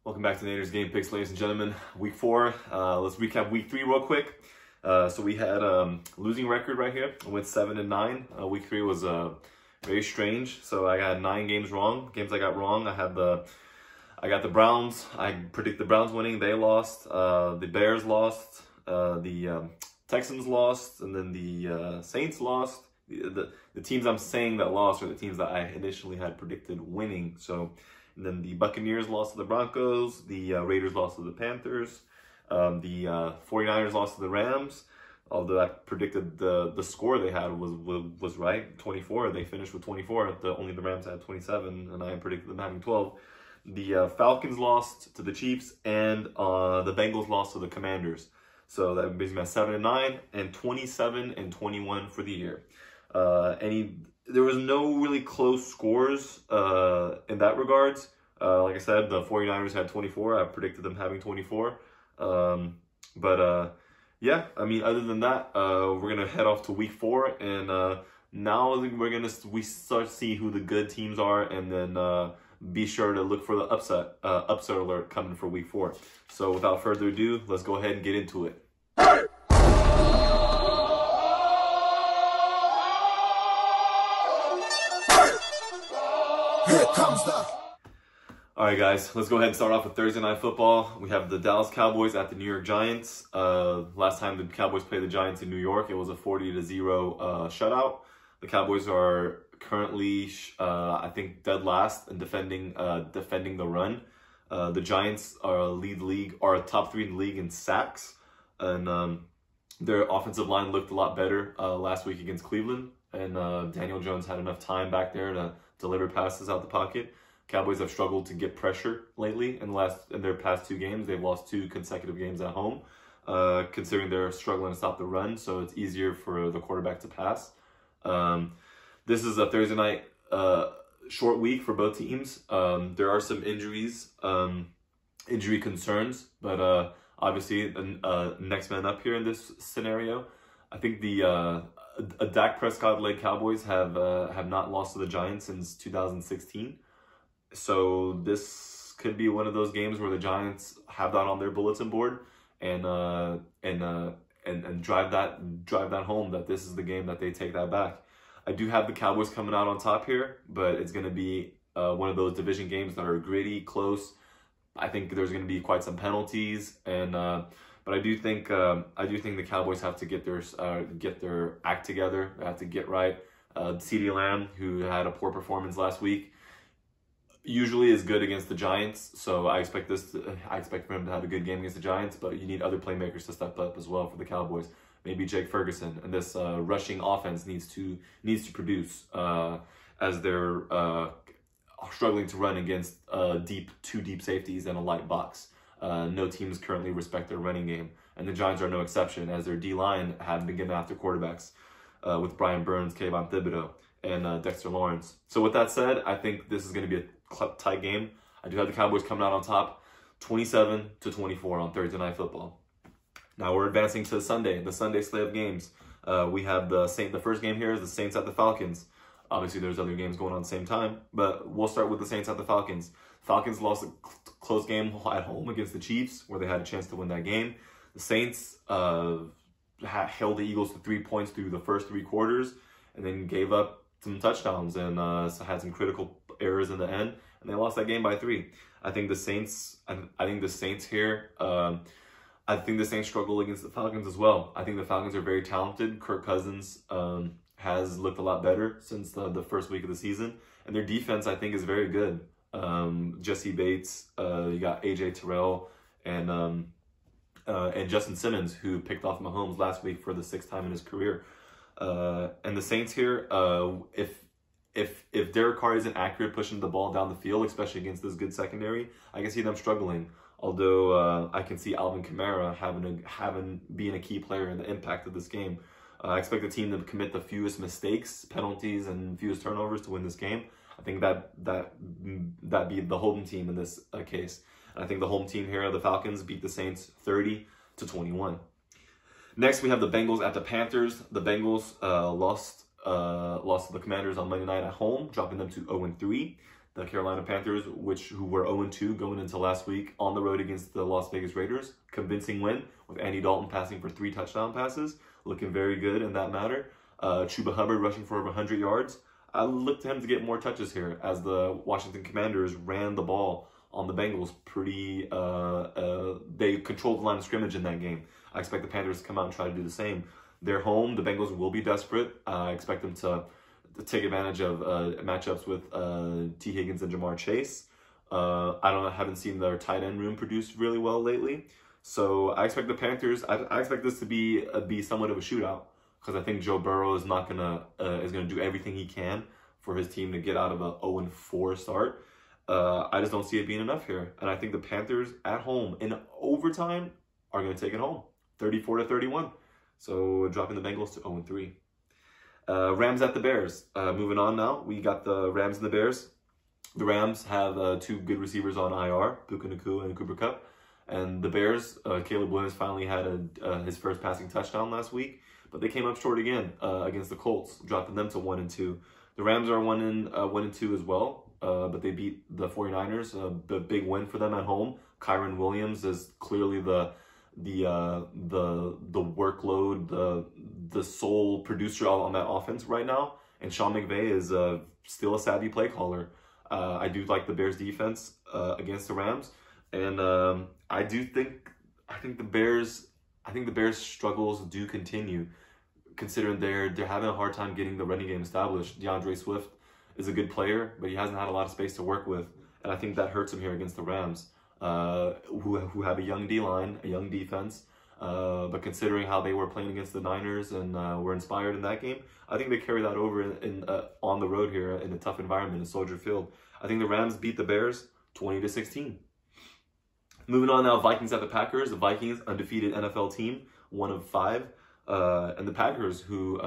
Welcome back to NATOR'S Game Picks, ladies and gentlemen. Week 4. Let's recap Week 3 real quick. So we had losing record right here. I went 7-9. Week 3 was very strange. So I got 9 games wrong. Games I got wrong. I got the Browns. I predict the Browns winning. They lost. The Bears lost. The Texans lost, and then the Saints lost. The teams I'm saying that lost are the teams that I initially had predicted winning. So. And then the Buccaneers lost to the Broncos, the Raiders lost to the Panthers, the 49ers lost to the Rams, although I predicted the score they had was right, 24. They finished with 24. Only the Rams had 27, and I predicted them having 12. The Falcons lost to the Chiefs, and the Bengals lost to the Commanders. So that brings me at 7-9 and 27-21 for the year. There was no really close scores in that regards. Like I said, the 49ers had 24. I predicted them having 24. Yeah, I mean, other than that, we're going to head off to Week 4. And now we start to see who the good teams are. And then be sure to look for the upset alert coming for Week 4. So without further ado, let's go ahead and get into it. Here comes the... All right, guys, let's go ahead and start off with Thursday Night Football. We have the Dallas Cowboys at the New York Giants. Last time the Cowboys played the Giants in New York, it was a 40-0 shutout. The Cowboys are currently, I think, dead last in defending the run. The Giants are top 3 in the league in sacks, and their offensive line looked a lot better last week against Cleveland. And Daniel Jones had enough time back there to deliver passes out the pocket. Cowboys have struggled to get pressure lately in their past 2 games. They've lost 2 consecutive games at home, considering they're struggling to stop the run, so it's easier for the quarterback to pass. This is a Thursday night short week for both teams. There are some injuries, injury concerns, but obviously next man up here in this scenario. I think the Dak Prescott-led Cowboys have not lost to the Giants since 2016. So this could be one of those games where the Giants have that on their bulletin board and drive that home, that this is the game that they take that back. I do have the Cowboys coming out on top here, but it's going to be one of those division games that are gritty, close. I think there's going to be quite some penalties, and but I do think the Cowboys have to get their act together. They have to get right. CeeDee Lamb, who had a poor performance last week, usually is good against the Giants, so I expect for him to have a good game against the Giants. But you need other playmakers to step up as well for the Cowboys. Maybe Jake Ferguson, and this rushing offense needs to produce as they're struggling to run against 2 deep safeties and a light box. No teams currently respect their running game, and the Giants are no exception, as their D-line have been getting after quarterbacks with Brian Burns, Kayvon Thibodeau, and Dexter Lawrence. So with that said, I think this is going to be a tight game. I do have the Cowboys coming out on top, 27-24 on Thursday Night Football. Now we're advancing to Sunday, the Sunday slate of games. We have the first game here is the Saints at the Falcons. Obviously, there's other games going on at the same time, but we'll start with the Saints at the Falcons. Falcons lost a close game at home against the Chiefs, where they had a chance to win that game. The Saints held the Eagles to 3 points through the first 3 quarters, and then gave up some touchdowns and had some critical errors in the end, and they lost that game by 3. I think the Saints here. I think the Saints struggle against the Falcons as well. I think the Falcons are very talented. Kirk Cousins has looked a lot better since the first week of the season, and their defense, I think, is very good. Jesse Bates, you got AJ Terrell, and Justin Simmons, who picked off Mahomes last week for the 6th time in his career. And the Saints here, if Derek Carr isn't accurate pushing the ball down the field, especially against this good secondary, I can see them struggling. Although I can see Alvin Kamara being a key player in the impact of this game. I expect the team to commit the fewest mistakes, penalties, and fewest turnovers to win this game. I think that be the home team in this case. And I think the home team here, the Falcons, beat the Saints 30-21. Next, we have the Bengals at the Panthers. The Bengals lost to the Commanders on Monday night at home, dropping them to 0-3. The Carolina Panthers, who were 0-2 going into last week on the road against the Las Vegas Raiders. Convincing win with Andy Dalton passing for 3 touchdown passes. Looking very good in that matter. Chuba Hubbard rushing for over 100 yards. I look to him to get more touches here as the Washington Commanders ran the ball on the Bengals they controlled the line of scrimmage in that game. I expect the Panthers to come out and try to do the same. They're home. The Bengals will be desperate. I expect them to take advantage of matchups with T. Higgins and Jamar Chase. I haven't seen their tight end room produce really well lately. So I expect the Panthers, I expect this to be somewhat of a shootout, because I think Joe Burrow is gonna do everything he can for his team to get out of a 0-4 start. I just don't see it being enough here. And I think the Panthers at home in overtime are going to take it home, 34-31. So dropping the Bengals to 0-3. Rams at the Bears. Moving on now, we got the Rams and the Bears. The Rams have 2 good receivers on IR, Puka Nacua and Cooper Kupp. And the Bears, Caleb Williams finally had his first passing touchdown last week, but they came up short again against the Colts, dropping them to 1-2. The Rams are 1-2 as well. But they beat the 49ers, the big win for them at home. Kyron Williams is clearly the workload, the sole producer on that offense right now. And Sean McVay is still a savvy play caller. I do like the Bears defense against the Rams, and I think the Bears struggles do continue, considering they're having a hard time getting the running game established. DeAndre Swift is a good player, but he hasn't had a lot of space to work with, and I think that hurts him here against the Rams, who have a young D-line, a young defense, but considering how they were playing against the Niners and were inspired in that game, I think they carry that over on the road here in a tough environment in Soldier Field. I think the Rams beat the Bears 20-16. Moving on now, Vikings at the Packers. The Vikings, undefeated NFL team, 1 of 5. And the Packers, who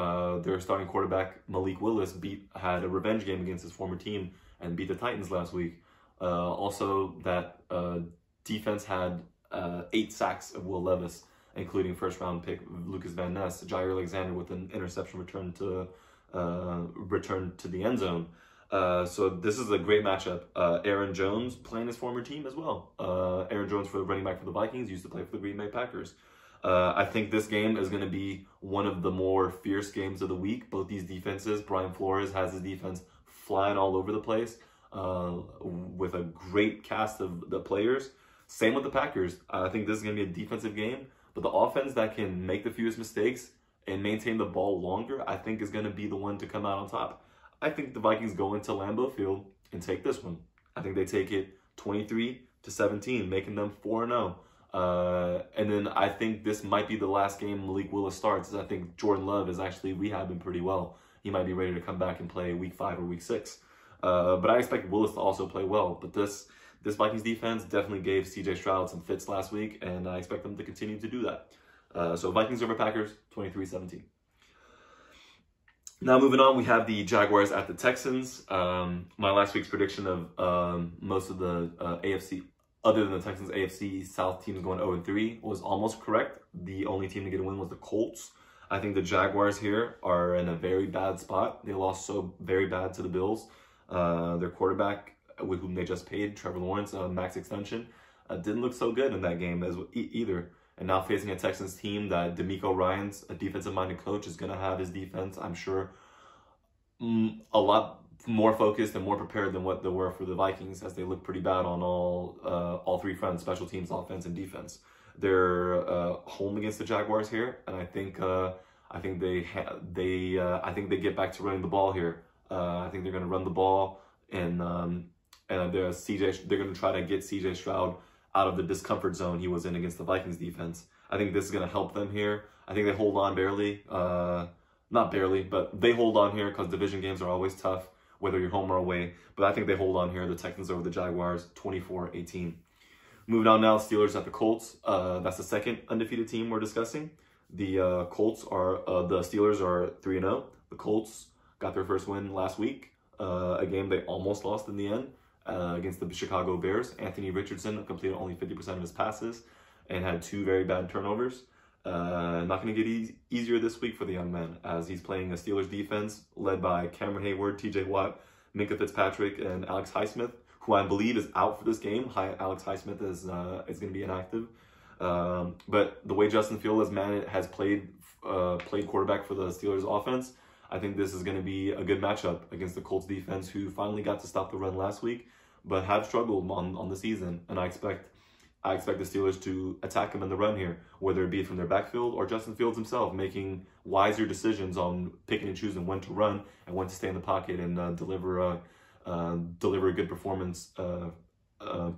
their starting quarterback Malik Willis had a revenge game against his former team and beat the Titans last week. Also, that defense had 8 sacks of Will Levis, including first-round pick Lucas Van Ness. Jair Alexander with an interception return to the end zone. So this is a great matchup. Aaron Jones playing his former team as well. Aaron Jones, for the running back for the Vikings, used to play for the Green Bay Packers. I think this game is going to be one of the more fierce games of the week. Both these defenses, Brian Flores has his defense flying all over the place with a great cast of the players. Same with the Packers. I think this is going to be a defensive game, but the offense that can make the fewest mistakes and maintain the ball longer, I think is going to be the one to come out on top. I think the Vikings go into Lambeau Field and take this one. I think they take it 23-17, making them 4-0. And then I think this might be the last game Malik Willis starts. I think Jordan Love is actually rehabbing pretty well. He might be ready to come back and play week 5 or week 6. But I expect Willis to also play well. But this Vikings defense definitely gave CJ Stroud some fits last week, and I expect them to continue to do that. So Vikings over Packers, 23-17. Now moving on, we have the Jaguars at the Texans. My last week's prediction of most of the AFC, other than the Texans, AFC South teams going 0-3 was almost correct. The only team to get a win was the Colts. I think the Jaguars here are in a very bad spot. They lost so very bad to the Bills. Their quarterback, with whom they just paid, Trevor Lawrence, max extension, didn't look so good in that game either. And now facing a Texans team that DeMeco Ryans, a defensive-minded coach, is going to have his defense, I'm sure, a lot more focused and more prepared than what they were for the Vikings, as they look pretty bad on all 3 fronts: special teams, offense, and defense. They're home against the Jaguars here, and I think they get back to running the ball here. I think they're going to run the ball, and they're going to try to get CJ Stroud out of the discomfort zone he was in against the Vikings defense. I think this is going to help them here. I think they hold on barely. Not barely, but they hold on here because division games are always tough, whether you're home or away. But I think they hold on here. The Texans over the Jaguars, 24-18. Moving on now, Steelers at the Colts. That's the second undefeated team we're discussing. The Steelers are 3-0. The Colts got their first win last week, a game they almost lost in the end against the Chicago Bears. Anthony Richardson completed only 50% of his passes and had 2 very bad turnovers. Not going to get easier this week for the young man, as he's playing a Steelers defense led by Cameron Hayward, TJ Watt, Minka Fitzpatrick and Alex Highsmith, who I believe is out for this game. Alex Highsmith is going to be inactive. But the way Justin Fields has played quarterback for the Steelers offense, I think this is going to be a good matchup against the Colts defense, who finally got to stop the run last week, but have struggled on the season. And I expect the Steelers to attack him in the run here, whether it be from their backfield or Justin Fields himself, making wiser decisions on picking and choosing when to run and when to stay in the pocket and deliver a good performance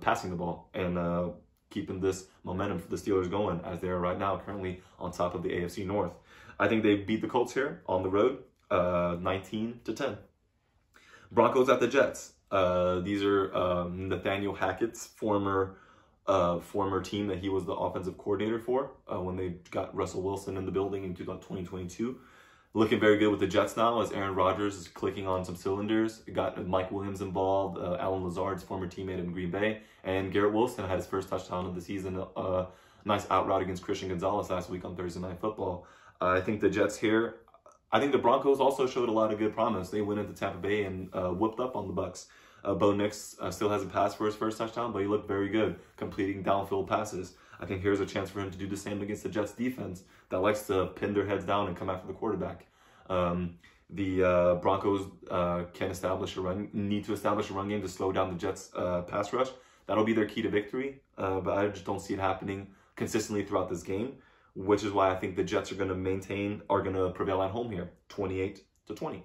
passing the ball and keeping this momentum for the Steelers going as they are right now, currently on top of the AFC North. I think they beat the Colts here on the road, 19-10. Broncos at the Jets. These are Nathaniel Hackett's former team that he was the offensive coordinator for when they got Russell Wilson in the building in 2022. Looking very good with the Jets now as Aaron Rodgers is clicking on some cylinders. Got Mike Williams involved, Alan Lazard's former teammate in Green Bay, and Garrett Wilson had his first touchdown of the season. Nice out route against Christian Gonzalez last week on Thursday Night Football. I think the Jets here, I think the Broncos also showed a lot of good promise. They went into Tampa Bay and whooped up on the Bucs. Bo Nix still hasn't passed for his first touchdown, but he looked very good, completing downfield passes. I think here's a chance for him to do the same against the Jets defense that likes to pin their heads down and come after the quarterback. The Broncos need to establish a run game to slow down the Jets' pass rush. That'll be their key to victory, but I just don't see it happening consistently throughout this game, which is why I think the Jets are going to prevail at home here, 28-20.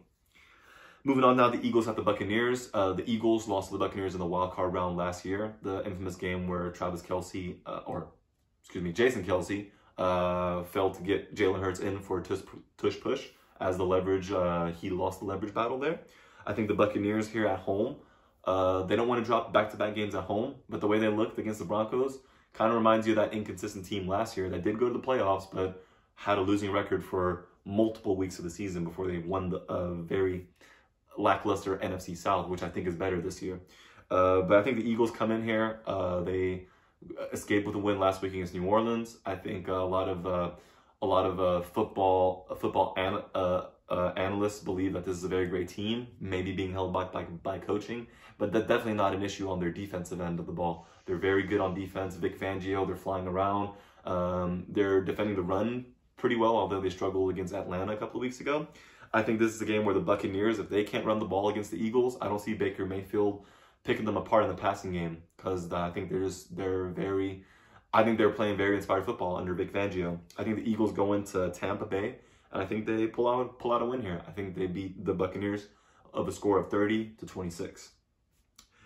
Moving on now, the Eagles at the Buccaneers. The Eagles lost to the Buccaneers in the wild card round last year, the infamous game where Jason Kelce failed to get Jalen Hurts in for a tush push as the leverage. He lost the leverage battle there. I think the Buccaneers here at home, they don't want to drop back-to-back games at home, but the way they looked against the Broncos kind of reminds you of that inconsistent team last year that did go to the playoffs, but had a losing record for multiple weeks of the season before they won the very lackluster NFC South, which I think is better this year. But I think the Eagles come in here. They escaped with a win last week against New Orleans. I think a lot of football analysts believe that this is a very great team, maybe being held back by coaching, but that's definitely not an issue on their defensive end of the ball. They're very good on defense. Vic Fangio, they're flying around. They're defending the run pretty well, although they struggled against Atlanta a couple of weeks ago. I think this is a game where the Buccaneers, if they can't run the ball against the Eagles, I don't see Baker Mayfield picking them apart in the passing game, because I think they're playing very inspired football under Vic Fangio. I think the Eagles go into Tampa Bay, and I think they pull out a win here. I think they beat the Buccaneers of a score of 30-26.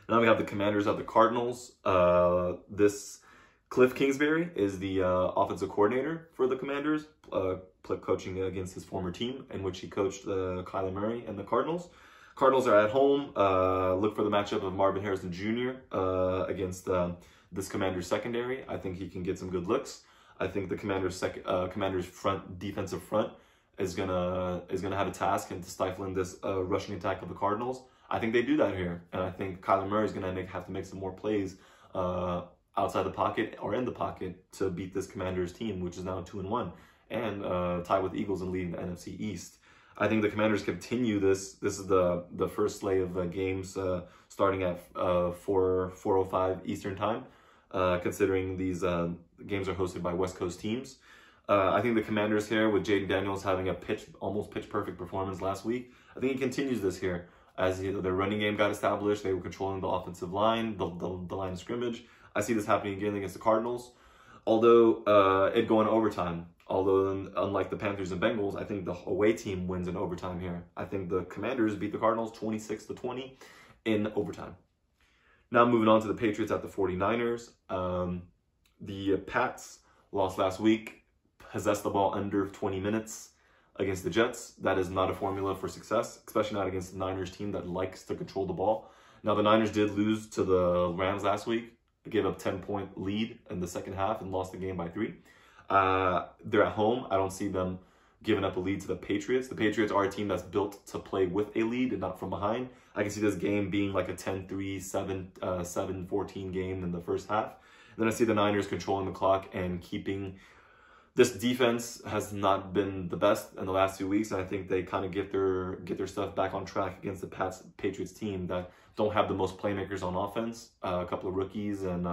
Now we have the Commanders at the Cardinals. This Cliff Kingsbury is the offensive coordinator for the Commanders, coaching against his former team, in which he coached Kyler Murray and the Cardinals. Cardinals are at home. Look for the matchup of Marvin Harrison Jr. Against this Commanders secondary. I think he can get some good looks. I think the Commanders defensive front is gonna have a task in stifling this rushing attack of the Cardinals. I think they do that here, and I think Kyler Murray is gonna have to make some more plays outside the pocket or in the pocket to beat this Commanders team, which is now 2-1 and tied with the Eagles and leading the NFC East. I think the Commanders continue this. This is the first slate of games starting at 4:05 Eastern time, considering these games are hosted by West Coast teams. I think the Commanders here, with Jaden Daniels having a almost pitch-perfect performance last week, I think he continues this here. As their running game got established, they were controlling the offensive line, the line of scrimmage. I see this happening again against the Cardinals, although it going to overtime. Although, unlike the Panthers and Bengals, I think the away team wins in overtime here. I think the Commanders beat the Cardinals 26-20 in overtime. Now moving on to the Patriots at the 49ers. The Pats lost last week, possessed the ball under 20 minutes against the Jets. That is not a formula for success, especially not against the Niners team that likes to control the ball. Now, the Niners did lose to the Rams last week. They gave up a 10-point lead in the second half and lost the game by 3. They're at home. I don't see them giving up a lead to the Patriots. The Patriots are a team that's built to play with a lead and not from behind. I can see this game being like a 10-3, 7-14 game in the first half. And then I see the Niners controlling the clock and keeping This defense has not been the best in the last 2 weeks, and I think they kind of get their stuff back on track against the Patriots team that don't have the most playmakers on offense, a couple of rookies, and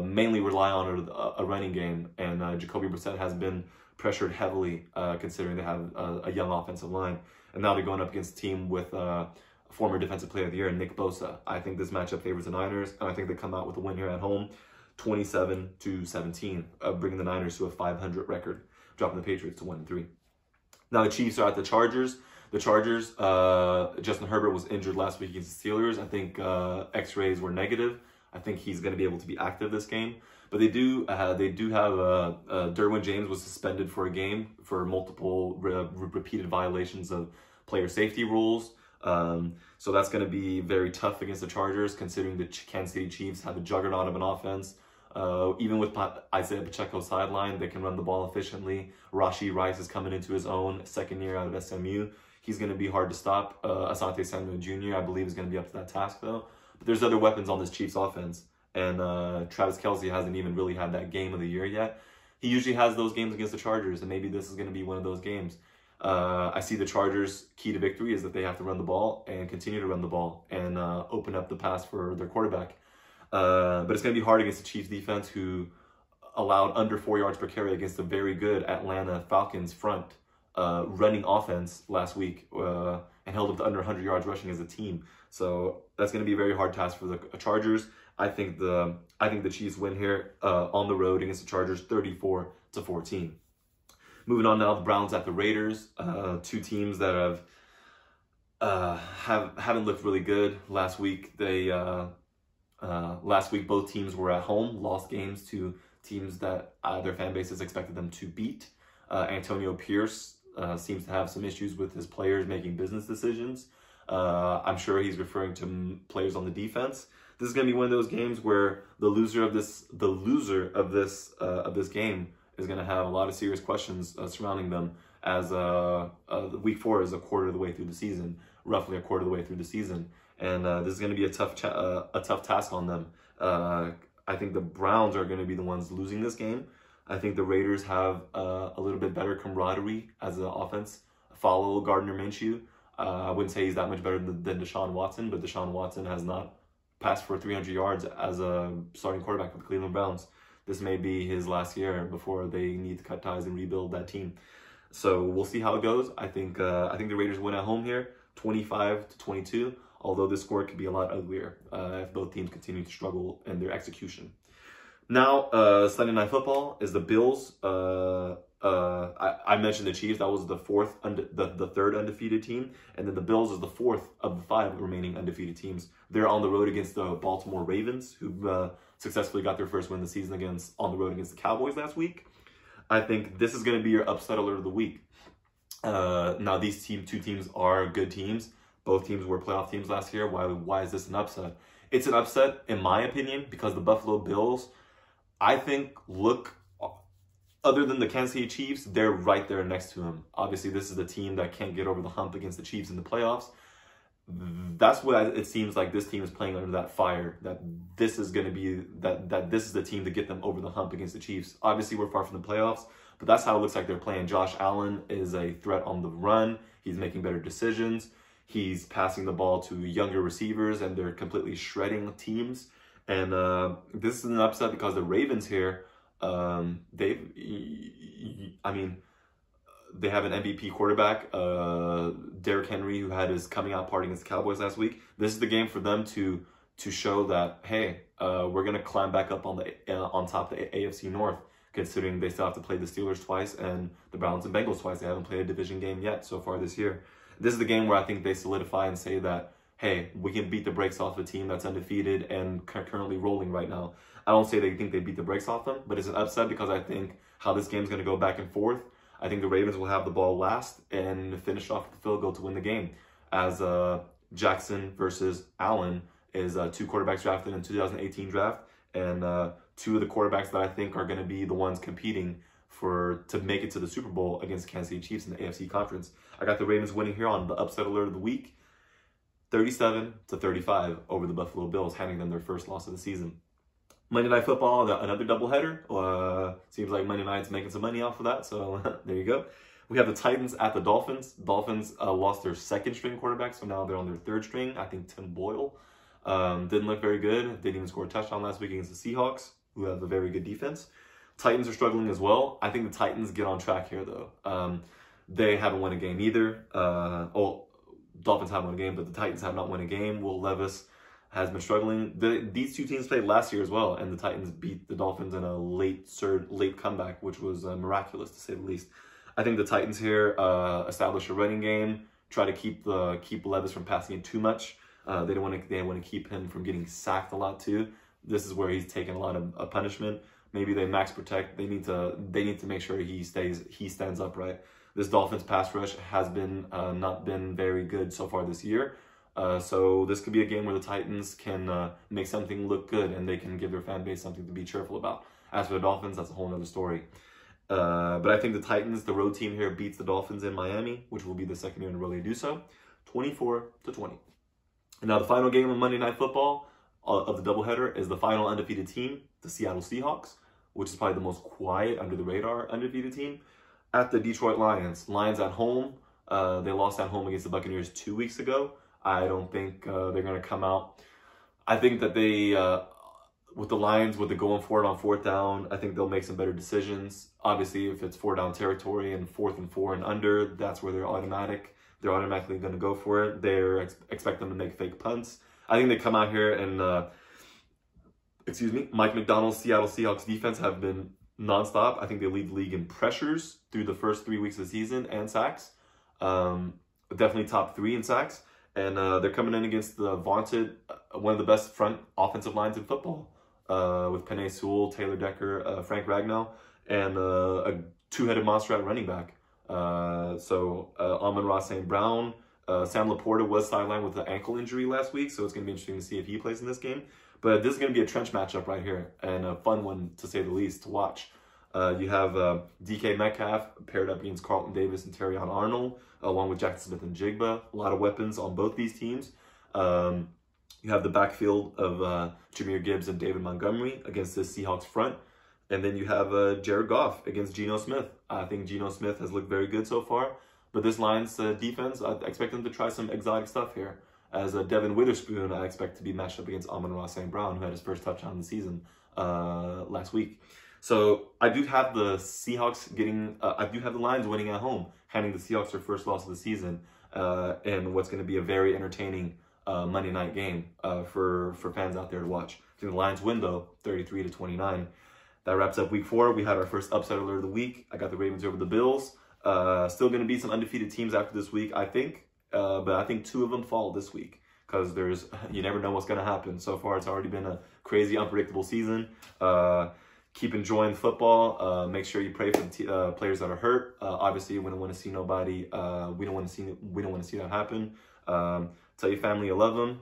mainly rely on a running game. And Jacoby Brissett has been pressured heavily, considering they have a young offensive line. And now they're going up against a team with former Defensive Player of the Year, Nick Bosa. I think this matchup favors the Niners, and I think they come out with a win here at home, 27-17, bringing the Niners to a 500 record, dropping the Patriots to 1-3. Now the Chiefs are at the Chargers. The Chargers, Justin Herbert was injured last week against the Steelers. I think X-rays were negative. I think he's going to be able to be active this game. But they do have Derwin James was suspended for a game for multiple repeated violations of player safety rules. So that's going to be very tough against the Chargers, considering the Kansas City Chiefs have a juggernaut of an offense. Even with Isaiah Pacheco sideline, they can run the ball efficiently. Rashee Rice is coming into his own, second year out of SMU. He's going to be hard to stop. Asante Samuel Jr., I believe, is going to be up to that task, though. But there's other weapons on this Chiefs offense. And Travis Kelce hasn't even really had that game of the year yet. He usually has those games against the Chargers, and maybe this is going to be one of those games. I see the Chargers' key to victory is that they have to run the ball and continue to run the ball and open up the pass for their quarterback. But it's going to be hard against the Chiefs defense, who allowed under 4 yards per carry against a very good Atlanta Falcons front running offense last week, and held up to under 100 yards rushing as a team. So that's going to be a very hard task for the Chargers. I think the Chiefs win here on the road against the Chargers, 34-14. Moving on now, the Browns at the Raiders, two teams that haven't looked really good. Last week both teams were at home, lost games to teams that their fan bases expected them to beat. Antonio Pierce seems to have some issues with his players making business decisions. I'm sure he's referring to players on the defense. This is going to be one of those games where the loser of this game is going to have a lot of serious questions surrounding them, as week 4 is a quarter of the way through the season, roughly a quarter of the way through the season, and this is going to be a tough task on them. I think the Browns are going to be the ones losing this game. I think the Raiders have a little bit better camaraderie as an offense. Follow Gardner Minshew. I wouldn't say he's that much better than Deshaun Watson, but Deshaun Watson has not passed for 300 yards as a starting quarterback for the Cleveland Browns. This may be his last year before they need to cut ties and rebuild that team. So we'll see how it goes. I think the Raiders win at home here, 25-22. Although this score could be a lot uglier if both teams continue to struggle in their execution. Now, Sunday Night Football is the Bills. I mentioned the Chiefs. That was the third undefeated team, and then the Bills is the fourth of the 5 remaining undefeated teams. They're on the road against the Baltimore Ravens, who successfully got their first win of the season on the road against the Cowboys last week. I think this is going to be your upset alert of the week. Now, these two teams are good teams. Both teams were playoff teams last year. Why is this an upset? It's an upset, in my opinion, because the Buffalo Bills, I think, other than the Kansas City Chiefs, they're right there next to them. Obviously, this is the team that can't get over the hump against the Chiefs in the playoffs. That's what it seems like this team is playing under that fire, that this is going to be, that this is the team to get them over the hump against the Chiefs. Obviously, we're far from the playoffs, but that's how it looks like they're playing. Josh Allen is a threat on the run. He's making better decisions. He's passing the ball to younger receivers, and they're completely shredding teams. And this is an upset because the Ravens here, they have an MVP quarterback, Derrick Henry, who had his coming out party against the Cowboys last week. This is the game for them to show that, hey, we're gonna climb back up on top of the AFC North, considering they still have to play the Steelers twice and the Browns and Bengals twice. They haven't played a division game yet so far this year. This is the game where I think they solidify and say that, hey, we can beat the brakes off a team that's undefeated and currently rolling right now. I don't say they think they beat the brakes off them, but it's an upset because I think how this game's going to go back and forth. I think the Ravens will have the ball last and finish off with the field goal to win the game, as Jackson versus Allen is 2 quarterbacks drafted in the 2018 draft, and 2 of the quarterbacks that I think are going to be the ones competing to make it to the Super Bowl against Kansas City Chiefs in the AFC Conference. I got the Ravens winning here on the upset alert of the week, 37-35 over the Buffalo Bills, handing them their first loss of the season. Monday Night Football, another doubleheader. Seems like Monday Night's making some money off of that, so there you go. We have the Titans at the Dolphins. Dolphins lost their second string quarterback, so now they're on their third string. I think Tim Boyle didn't look very good. Didn't even score a touchdown last week against the Seahawks, who have a very good defense. Titans are struggling as well. I think the Titans get on track here, though. They haven't won a game either. Dolphins haven't won a game, but the Titans have not won a game. Will Levis has been struggling. These two teams played last year as well, and the Titans beat the Dolphins in a late comeback, which was miraculous to say the least. I think the Titans here establish a running game, try to keep Levis from passing it too much. They want to keep him from getting sacked a lot too. This is where he's taking a lot of punishment. Maybe they max protect. They need to make sure he stands upright. This Dolphins pass rush has been not been very good so far this year. So this could be a game where the Titans can make something look good and they can give their fan base something to be cheerful about. As for the Dolphins, that's a whole other story. But I think the Titans, the road team here, beats the Dolphins in Miami, which will be the second year in a row they do so, 24-20. And now the final game of Monday Night Football of the doubleheader is the final undefeated team, the Seattle Seahawks, which is probably the most quiet, under the radar undefeated team, at the Detroit Lions. Lions at home. They lost at home against the Buccaneers 2 weeks ago. I don't think they're going to come out. I think that they, with the Lions, with the going for it on fourth down, I think they'll make some better decisions. Obviously, if it's 4-down territory and 4th and 4 and under, that's where they're automatically going to go for it. They're expect them to make fake punts. I think they come out here and, Mike McDonald's Seattle Seahawks defense have been nonstop. I think they lead the league in pressures through the first 3 weeks of the season and sacks. Definitely top 3 in sacks. And they're coming in against the vaunted, one of the best front offensive lines in football, with Penei Sewell, Taylor Decker, Frank Ragnow, and a two-headed monster at running back. Amon-Ra St. Brown, Sam Laporta was sidelined with an ankle injury last week, so it's going to be interesting to see if he plays in this game. But this is going to be a trench matchup right here, and a fun one, to say the least, to watch. You have DK Metcalf paired up against Carlton Davis and Terrion Arnold, along with Jackson Smith and Jigba. A lot of weapons on both these teams. You have the backfield of Jahmyr Gibbs and David Montgomery against this Seahawks front. And then you have Jared Goff against Geno Smith. I think Geno Smith has looked very good so far. But this Lions defense, I expect them to try some exotic stuff here. As Devin Witherspoon, I expect to be matched up against Amon-Ra St. Brown, who had his first touchdown of the season last week. So I do have the Seahawks I do have the Lions winning at home, handing the Seahawks their first loss of the season, and what's going to be a very entertaining Monday night game for fans out there to watch. I think the Lions win, though, 33-29. That wraps up week 4. We had our first upset alert of the week. I got the Ravens over the Bills. Still going to be some undefeated teams after this week, I think. But I think 2 of them fall this week because you never know what's going to happen. So far, it's already been a crazy, unpredictable season. Keep enjoying football. Make sure you pray for the players that are hurt. Obviously, we don't want to see nobody. We don't want to see that happen. Tell your family you love them.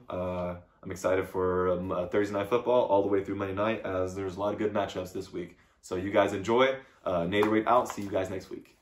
I'm excited for Thursday night football all the way through Monday night, as there's a lot of good matchups this week. So you guys enjoy. NATOR'S out. See you guys next week.